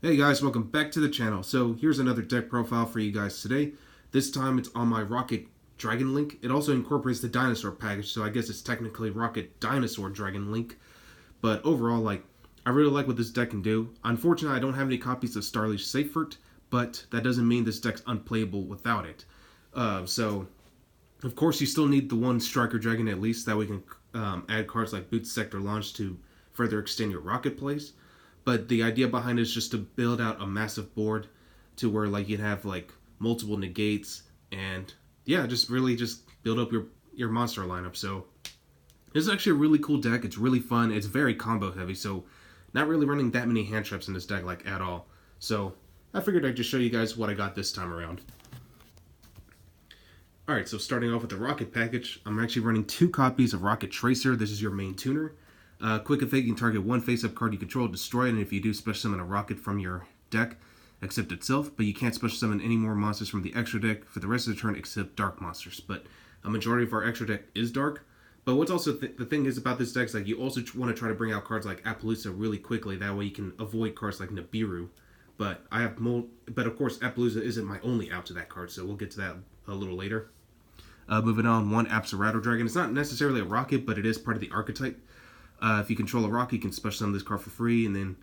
Hey guys, welcome back to the channel. So here's another deck profile for you guys today. This time it's on my Rokket Dragon Link. It also incorporates the Dinosaur package, so I guess it's technically Rokket Dinosaur Dragon Link. But overall, I really like what this deck can do. Unfortunately, I don't have any copies of Starliege Seyfert, but that doesn't mean this deck's unplayable without it. So, of course, you still need the one Striker Dragon at least, that we can add cards like Boot Sector Launch to further extend your Rokket plays. But the idea behind it is just to build out a massive board to where you'd have multiple negates and yeah, just really just build up your monster lineup. So this is actually a really cool deck. It's really fun. It's very combo heavy, so not really running that many hand traps in this deck at all. So I figured I'd just show you guys what I got this time around. Alright, so starting off with the Rokket package, I'm actually running 2 copies of Rokket Tracer. This is your main tuner. Quick effect, you can target one face-up card you control, destroy it, and if you do, special summon a Rokket from your deck, except itself, but you can't special summon any more monsters from the extra deck for the rest of the turn except dark monsters. But a majority of our extra deck is dark. But what's also the thing is about this deck is you also want to try to bring out cards like Appaloosa really quickly. That way you can avoid cards like Nibiru. But but of course Appaloosa isn't my only out to that card, so we'll get to that a little later. Moving on, one Apsarado Dragon. It's not necessarily a Rokket, but it is part of the archetype. If you control a Rokket, you can special summon this card for free, and then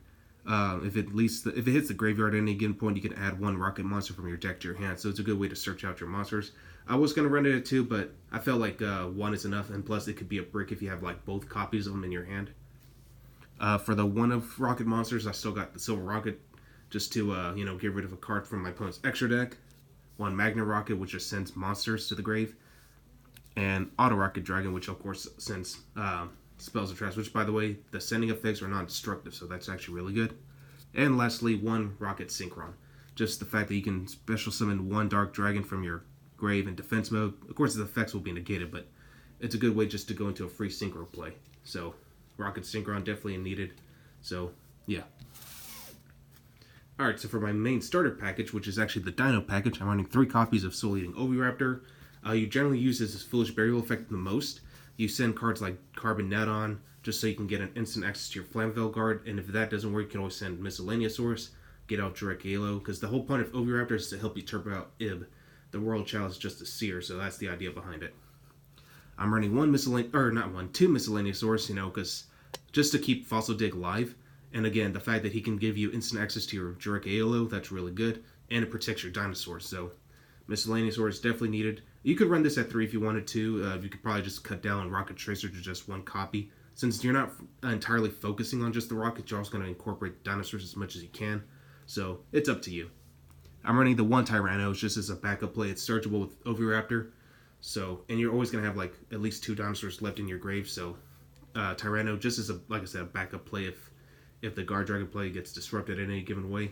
if it hits the graveyard at any given point, you can add one Rokket monster from your deck to your hand. So it's a good way to search out your monsters. I was gonna run it at 2, but I felt like 1 is enough, and plus it could be a brick if you have both copies of them in your hand. For the one of Rokket monsters, I still got the Silver Rokket, just to get rid of a card from my opponent's extra deck. One Magna Rokket, which just sends monsters to the grave, and Auto Rokket Dragon, which of course sends spells of trash, which by the way, the sending effects are non-destructive, so that's actually really good. And lastly, one Rokket Synchron. Just the fact that you can special summon one Dark Dragon from your grave in defense mode. Of course, the effects will be negated, but it's a good way just to go into a free Synchro play. So, Rokket Synchron definitely needed. So, yeah. Alright, so for my main starter package, which is actually the Dino package, I'm running 3 copies of Soul Eating Oviraptor. You generally use this Foolish Burial effect the most. You send cards like Carbon Neton just so you can get an instant access to your Flamvell Guard, and if that doesn't work, you can always send Miscellaneousaurus, get out Direct Galo, because the whole point of Oviraptor is to help you turbo out Ib. The World Child is just a seer, so that's the idea behind it. I'm running two Miscellaneousaurus, because just to keep Fossil Dig live, and again, the fact that he can give you instant access to your Direct Galo, that's really good, and it protects your dinosaurs, so Miscellaneousaurus is definitely needed. You could run this at 3 if you wanted to. You could probably just cut down Rokket Tracer to just 1 copy. Since you're not entirely focusing on just the Rokket, you're also going to incorporate dinosaurs as much as you can. So, it's up to you. I'm running the 1 Tyranno just as a backup play. It's searchable with Oviraptor. So, and you're always going to have at least 2 dinosaurs left in your grave. So, Tyranno just as like I said, a backup play if the Guard Dragon play gets disrupted in any given way.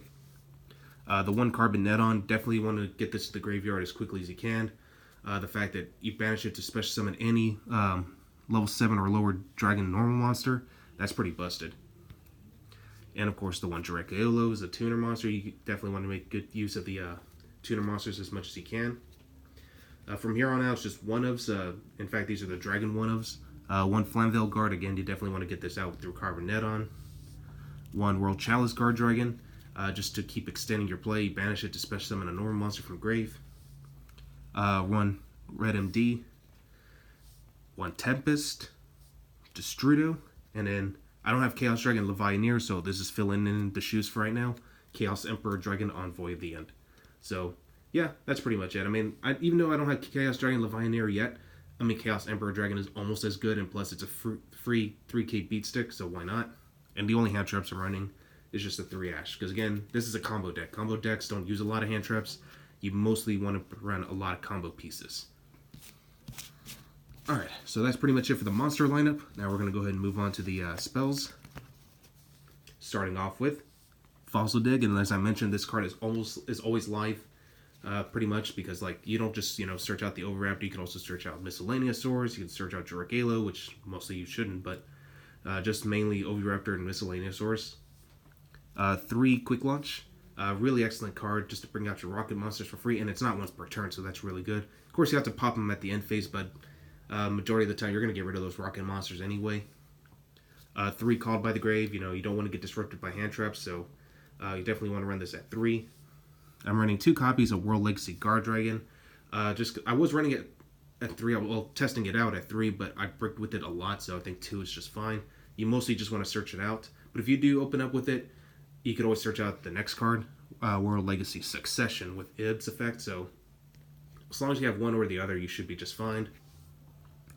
The 1 Carbon Neton, definitely want to get this to the graveyard as quickly as you can. The fact that you banish it to special summon any level 7 or lower dragon normal monster, that's pretty busted. And of course the 1 Direct Galo is a tuner monster. You definitely want to make good use of the tuner monsters as much as you can. From here on out, it's just 1-ofs. In fact, these are the dragon 1-ofs. 1 Flamvell Guard, again, you definitely want to get this out through Carbon Neton. 1 World Chalice Guard Dragon, just to keep extending your play. You banish it to special summon a normal monster from grave. 1 Red MD, 1 Tempest, Destrudo, and then I don't have Chaos Dragon Levianeer, so this is filling in the shoes for right now. Chaos Emperor Dragon Envoy at the end. So, yeah, that's pretty much it. I mean, even though I don't have Chaos Dragon Levianeer yet, I mean, Chaos Emperor Dragon is almost as good, and plus it's a free 3k beat stick, so why not? And the only hand traps I'm running is just a 3 Ash, because again, this is a combo deck. Combo decks don't use a lot of hand traps. You mostly want to run a lot of combo pieces. Alright, so that's pretty much it for the monster lineup. Now we're going to go ahead and move on to the spells. Starting off with Fossil Dig, and as I mentioned, this card is always live, pretty much, because you don't just search out the Oviraptor, you can also search out Miscellaneousaurus, you can search out Direct Galo, which mostly you shouldn't, but just mainly Oviraptor and Miscellaneousaurus. 3 Quick Launch. Really excellent card just to bring out your Rokket monsters for free, and it's not once per turn, so that's really good. Of course, you have to pop them at the end phase, but majority of the time you're going to get rid of those Rokket monsters anyway. 3 Called by the Grave. You don't want to get disrupted by hand traps, so You definitely want to run this at 3. I'm running 2 copies of World Legacy Guard Dragon. I was running it at 3, well, testing it out at 3, but I bricked with it a lot, so I think 2 is just fine. You mostly just want to search it out. But if you do open up with it, you could always search out the next card, World Legacy Succession with Ib's effect, so as long as you have one or the other, you should be just fine.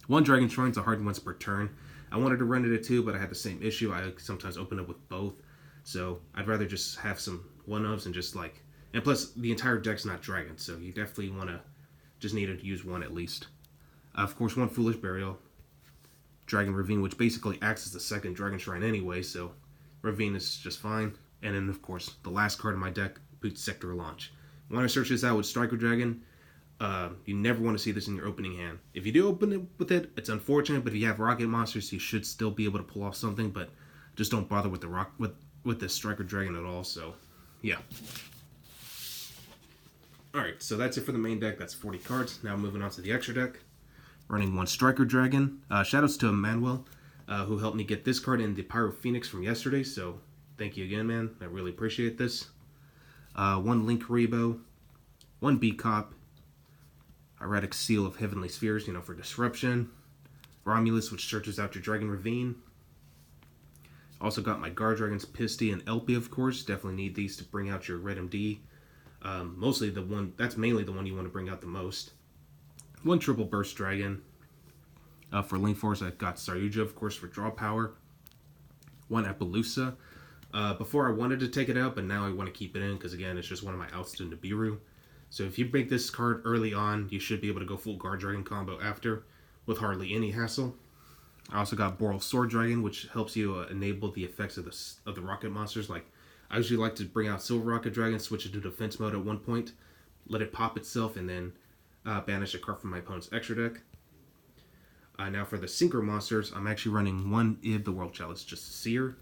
1 Dragon Shrine's a hard once per turn. I wanted to run it at 2, but I had the same issue. I sometimes open up with both, so I'd rather just have some one-ofs and just like... And plus, the entire deck's not dragon, so you definitely want to just need to use 1 at least. Of course, 1 Foolish Burial. Dragon Ravine, which basically acts as the second Dragon Shrine anyway, so Ravine is just fine. And then, of course, the last card in my deck, Boot Sector Launch. When I search this out with Striker Dragon, you never want to see this in your opening hand. If you do open it with it, it's unfortunate, but if you have Rokket monsters, you should still be able to pull off something, but just don't bother with the Striker Dragon at all, so yeah. Alright, so that's it for the main deck. That's 40 cards. Now moving on to the extra deck. Running 1 Striker Dragon. Shoutouts to Emmanuel, who helped me get this card in the Pyro Phoenix from yesterday, so thank you again, man. I really appreciate this. 1 Link Rebo. 1 B-Cop. Erratic Seal of Heavenly Spheres, for disruption. Romulus, which searches out your Dragon Ravine. Also got my Guard Dragons, Pisty, and Elpie, of course. Definitely need these to bring out your Red MD. That's mainly the one you want to bring out the most. 1 Triple Burst Dragon. For Link Force, I got Saryuja, of course, for draw power. 1 Appaloosa. Before I wanted to take it out, but now I want to keep it in, because again, it's just one of my outs to Nibiru. So if you make this card early on, you should be able to go full Guard Dragon combo after, with hardly any hassle. I also got Boral Sword Dragon, which helps you enable the effects of the Rokket monsters. Like, I usually like to bring out Silver Rokket Dragon, switch it to defense mode at one point, let it pop itself, and then banish a card from my opponent's extra deck. Now for the Synchro monsters, I'm actually running 1 Ib, the World Chalice, just Seer.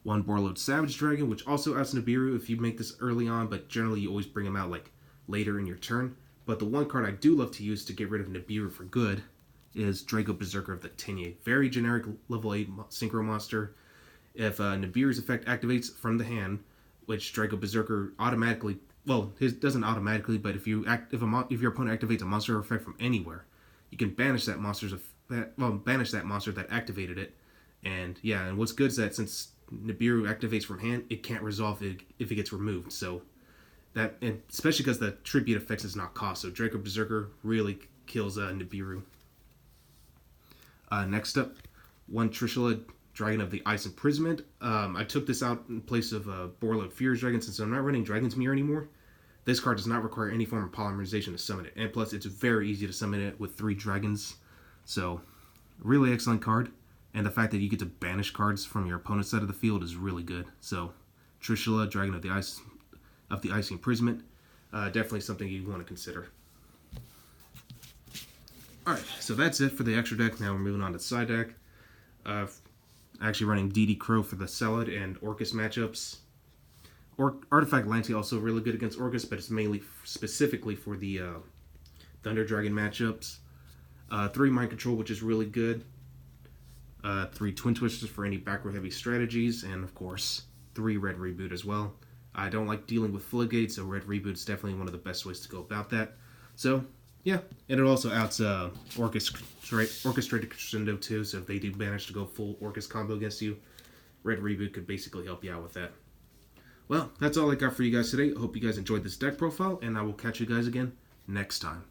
1 Borlode Savage Dragon, which also adds Nibiru if you make this early on, but generally you always bring them out like later in your turn. But the one card I do love to use to get rid of Nibiru for good is Draco Berserker of the Tenye. Very generic level 8 Synchro monster. If Nibiru's effect activates from the hand, which Draco Berserker automatically, well, his doesn't automatically, but if your opponent activates a monster effect from anywhere, you can banish that monster that activated it. And yeah, and what's good is that since Nibiru activates from hand, it can't resolve it if it gets removed. So that, and especially because the tribute effects is not cost, so Draco Berserker really kills Nibiru. Next up, 1 Trishula, Dragon of the Ice Imprisonment. I took this out in place of Borlode Fierce Dragon since I'm not running Dragon's Mirror anymore. This card does not require any form of polymerization to summon it, and plus it's very easy to summon it with 3 dragons. So, really excellent card. And the fact that you get to banish cards from your opponent's side of the field is really good. So, Trishula, Dragon of the Ice Imprisonment, definitely something you want to consider. Alright, so that's it for the extra deck. Now we're moving on to the side deck. Actually running DD Crow for the Salad and Orcus matchups. Artifact Lancy also really good against Orcus, but it's mainly specifically for the Thunder Dragon matchups. 3 Mind Control, which is really good. 3 Twin Twisters for any back row heavy strategies, and of course 3 Red Reboot as well. I don't like dealing with Floodgates, so Red Reboot is definitely one of the best ways to go about that. So yeah, and it also outs Orchestrated Crescendo too, so if they do manage to go full Orcus combo against you, Red Reboot could basically help you out with that. Well, that's all I got for you guys today. I hope you guys enjoyed this deck profile, and I will catch you guys again next time.